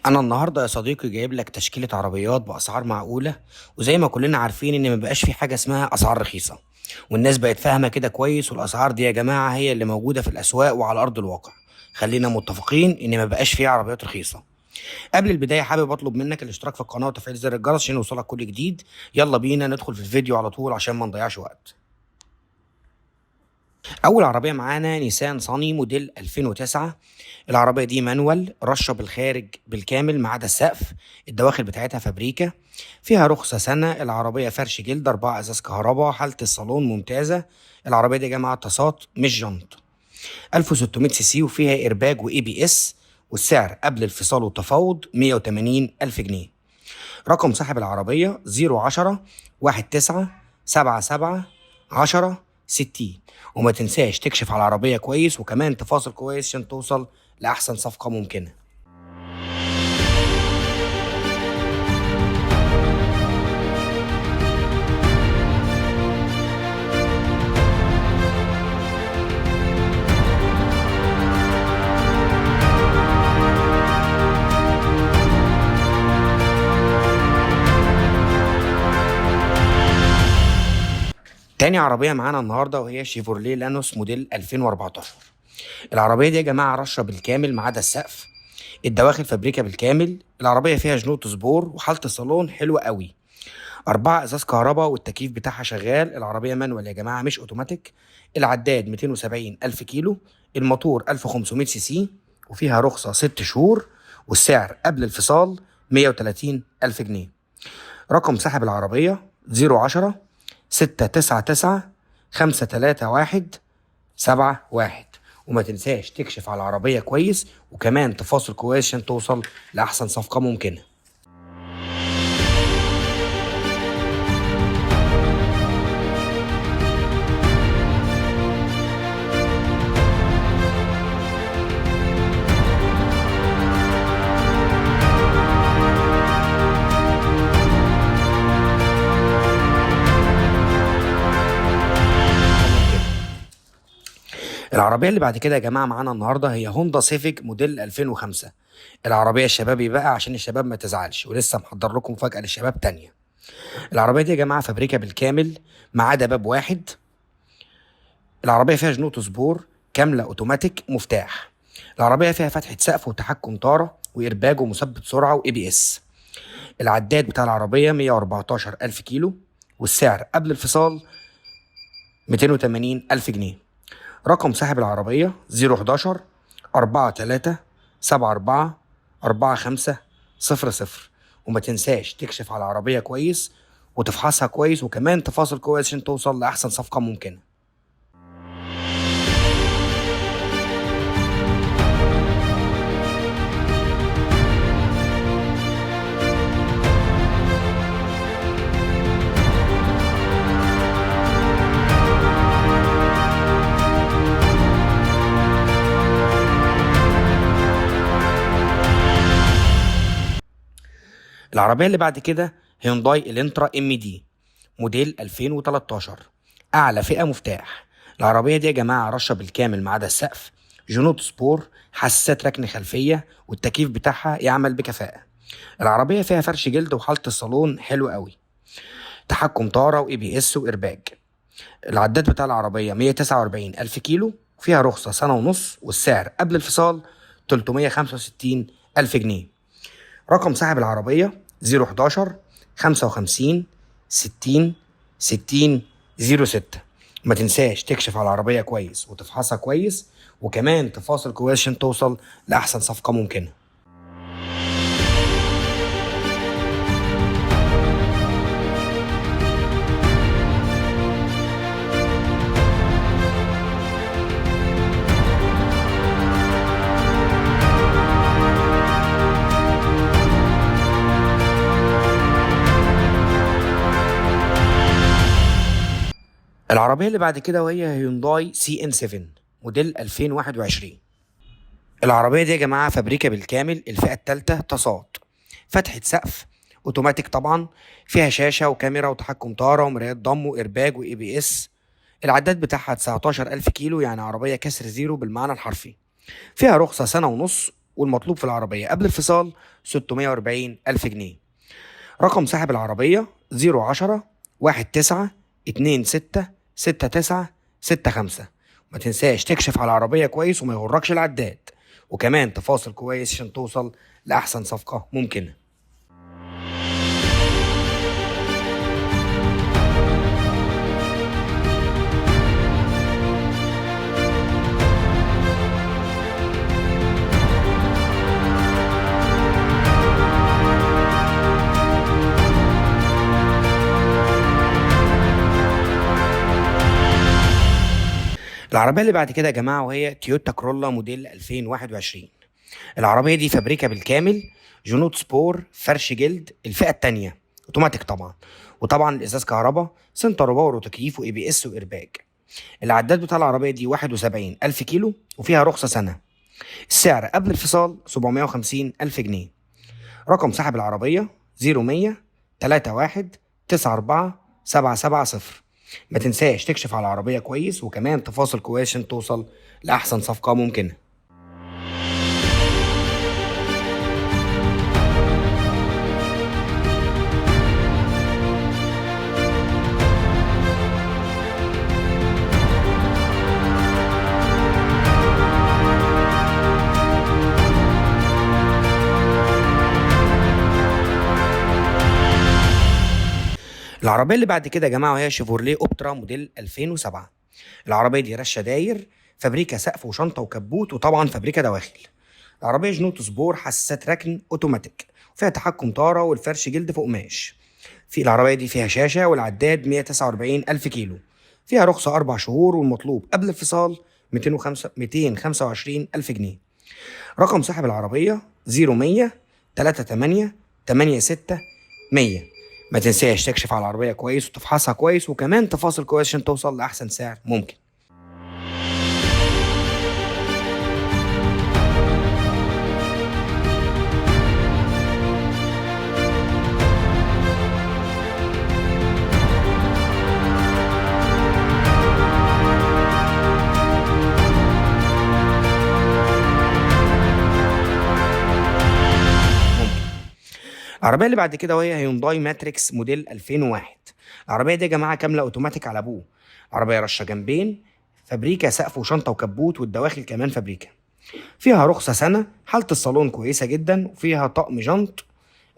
انا النهارده يا صديقي جايب لك تشكيله عربيات باسعار معقوله. وزي ما كلنا عارفين ان مبقاش في حاجه اسمها اسعار رخيصه، والناس بقت فاهمه كده كويس، والاسعار دي يا جماعه هي اللي موجوده في الاسواق وعلى ارض الواقع. خلينا متفقين ان مبقاش في عربيات رخيصه. قبل البدايه حابب اطلب منك الاشتراك في القناه وتفعيل زر الجرس عشان يوصلك كل جديد. يلا بينا ندخل في الفيديو على طول عشان ما نضيعش وقت. اول عربيه معانا نيسان صاني موديل 2009. العربيه دي مانوال، رشه بالخارج بالكامل ما عدا السقف. الدواخل بتاعتها فابريكا، فيها رخصه سنه. العربيه فرش جلد، 4 ازاز كهرباء، حاله الصالون ممتازه. العربيه دي يا جماعه تصاط مش جنط. 1600 سي سي وفيها ايرباج واي بي اس. والسعر قبل الفصال والتفاوض 180 الف جنيه. رقم صاحب العربية 010 19 77 10 60. وما تنساش تكشف على العربية كويس وكمان تفاصل كويس عشان توصل لأحسن صفقة ممكنة. تاني عربية معانا النهاردة وهي شيفورليه لانوس موديل 2014. العربية دي يا جماعة رشة بالكامل ما عدا السقف. الدواخل فابريكا بالكامل. العربية فيها جنوط سبور وحالة الصالون حلوة قوي. 4 ازاز كهرباء والتكييف بتاعها شغال. العربيه مانوال يا جماعه مش اوتوماتيك. العداد 270 الف كيلو. الموتور 1500 سي سي وفيها رخصه 6 شهور. والسعر قبل الفصال 130 الف جنيه. رقم صاحب العربيه 010 699 531 71. وما تنساش تكشف على العربيه كويس وكمان تفاصل كويس عشان توصل لاحسن صفقه ممكنه. العربية اللي بعد كده يا جماعة معانا النهاردة هي هوندا سيفيك موديل 2005. العربية الشبابي بقى عشان الشباب ما تزعلش، ولسه محضر لكم مفاجأة للشباب تانية. العربية دي يا جماعة فابريكا بالكامل ما عدا باب واحد. العربية فيها جنوط سبور كاملة اوتوماتيك مفتاح. العربية فيها فتحة سقف وتحكم طارة وإرباج ومثبت سرعة وإي بي إس. العداد بتاع العربية 114 ألف كيلو. والسعر قبل الفصال 280 ألف جنيه. رقم صاحب العربية 011 43 74 45 00. وما تنساش تكشف على العربية كويس وتفحصها كويس وكمان تفاصل كويس عشان توصل لأحسن صفقة ممكنة. العربية اللي بعد كده هيونداي الانترا ام دي موديل 2013. اعلى فئة مفتاح. العربية دي يا جماعة رشة بالكامل ما عدا السقف. جنوط سبور، حساسات ركن خلفية، والتكييف بتاعها يعمل بكفاءة. العربية فيها فرش جلد وحالة الصالون حلو قوي. تحكم طارة واي بي اس وارباج. العداد بتاع العربية 149 ألف كيلو. فيها رخصة سنة ونص. والسعر قبل الفصال 365 ألف جنيه. رقم صاحب العربية 011 55 60 60 06. ما تنساش تكشف على العربية كويس وتفحصها كويس وكمان تفاصل كويس عشان توصل لأحسن صفقة ممكنة. العربية اللي بعد كده وهي هيونداي سي ان 7 موديل 2021. العربية دي يا جماعة فابريكا بالكامل، الفئة الثالثة تصاط. فتحة سقف اوتوماتيك طبعا. فيها شاشة وكاميرا وتحكم طارة ومرايات ضم وإرباج وإي بي إس. العداد بتاعها 19 ألف كيلو، يعني عربية كسر زيرو بالمعنى الحرفي. فيها رخصة سنة ونص والمطلوب في العربية قبل الفصال 640 ألف جنيه. رقم صاحب العربية 010 19 26 69 65. ما تنساش تكشف على العربية كويس وما يغركش العداد، وكمان تفاصل كويس عشان توصل لأحسن صفقة ممكنة. العربية اللي بعد كده يا جماعة وهي تويوتا كرولا موديل 2021. العربية دي فابريكا بالكامل، جنود سبور، فرش جلد، الفئة التانية، اوتوماتيك طبعا، وطبعا الازاز كهرباء، سنتر باور وتكييف واي بي اس وايرباج. العداد بتاع العربية دي 71 ألف كيلو وفيها رخصة سنة. السعر قبل الفصال 750 ألف جنيه. رقم صاحب العربية 0100 31 94 770. ما تنساش تكشف على العربية كويس وكمان تفاصل كويس عشان توصل لأحسن صفقة ممكنة. العربية اللي بعد كده يا جماعة وهي شيفورليه اوبترا موديل 2007. العربية دي رشة داير، فابريكا سقف وشنطة وكبوت، وطبعا فابريكا دواخل. العربية جنوط سبور، حساسات ركن اوتوماتيك، وفيها تحكم طارة والفرش جلد فوق قماش. في العربية دي فيها شاشة والعداد 149 ألف كيلو. فيها رخصة 4 شهور والمطلوب قبل الفصال 225 ألف جنيه. رقم صاحب العربية 0100 38 86 100. ما تنساش تكشف على العربية كويس وتفحصها كويس وكمان تفاصل كويس عشان توصل لأحسن سعر ممكن. العربية اللي بعد كده وهي هيونداي ماتريكس موديل 2001. العربية دي يا جماعة كاملة اوتوماتيك على ابوه. عربية رشة جنبين، فابريكا سقف وشنطة وكبوت، والدواخل كمان فابريكا. فيها رخصة سنة، حالة الصالون كويسة جدا، وفيها طقم جنط.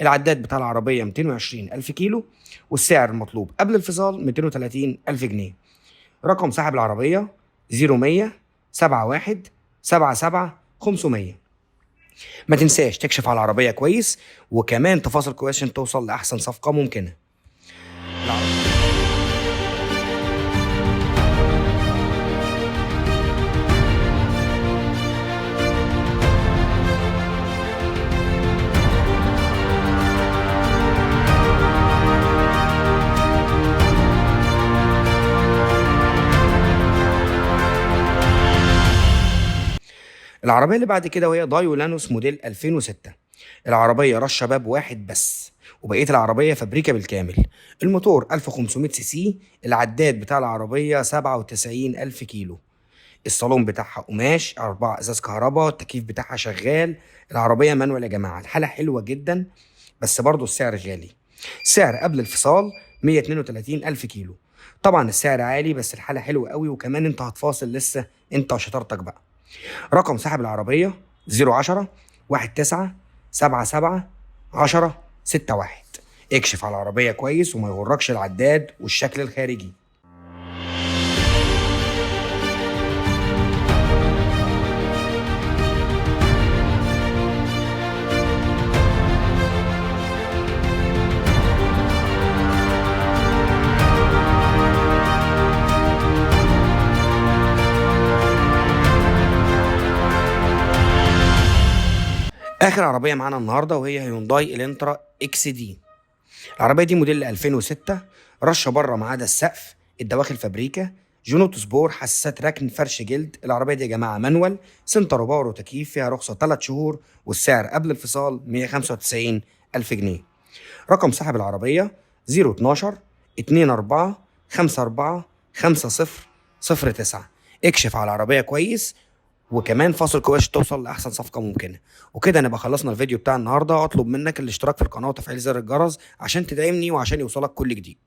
العداد بتاع العربية 220 ألف كيلو، والسعر المطلوب قبل الفصال 230 ألف جنيه. رقم صاحب العربية 0100 71 77 500. ما تنساش تكشف على العربية كويس وكمان تفاصل كويس عشان توصل لأحسن صفقة ممكنة. العربية اللي بعد كده وهي دايو لانوس موديل 2006. العربية رش باب واحد بس، وبقية العربية فابريكا بالكامل. الموتور 1500 سي سي، العداد بتاع العربية 97 ألف كيلو. الصالون بتاعها قماش، 4 ازاز كهرباء، التكييف بتاعها شغال. العربية مانوال يا جماعة، الحالة حلوة جدا بس برضو السعر غالي. السعر قبل الفصال 132 ألف كيلو. طبعا السعر عالي بس الحالة حلوة قوي، وكمان انت هتفاصل لسه انت وشطارتك بقى. رقم صاحب العربية 010 19 77 10 61. اكشف على العربية كويس وما يغركش العداد والشكل الخارجي. اخر عربيه معانا النهارده وهي هيونداي الانترا اكس دي. العربيه دي موديل 2006، رشه بره ما عدا السقف، الدواخل فابريكا، جنوط سبور، حساسات ركن، فرش جلد. العربيه دي يا جماعه مانوال، سنتر وباور وتكييف، فيها رخصه 3 شهور، والسعر قبل الفصال 195 الف جنيه. رقم صاحب العربيه 012 24 54 50 09. اكشف على العربيه كويس وكمان فاصل كويس توصل لاحسن صفقه ممكنه. وكده نبقى خلصنا الفيديو بتاع النهارده. اطلب منك الاشتراك في القناه وتفعيل زر الجرس عشان تدعمني وعشان يوصلك كل جديد.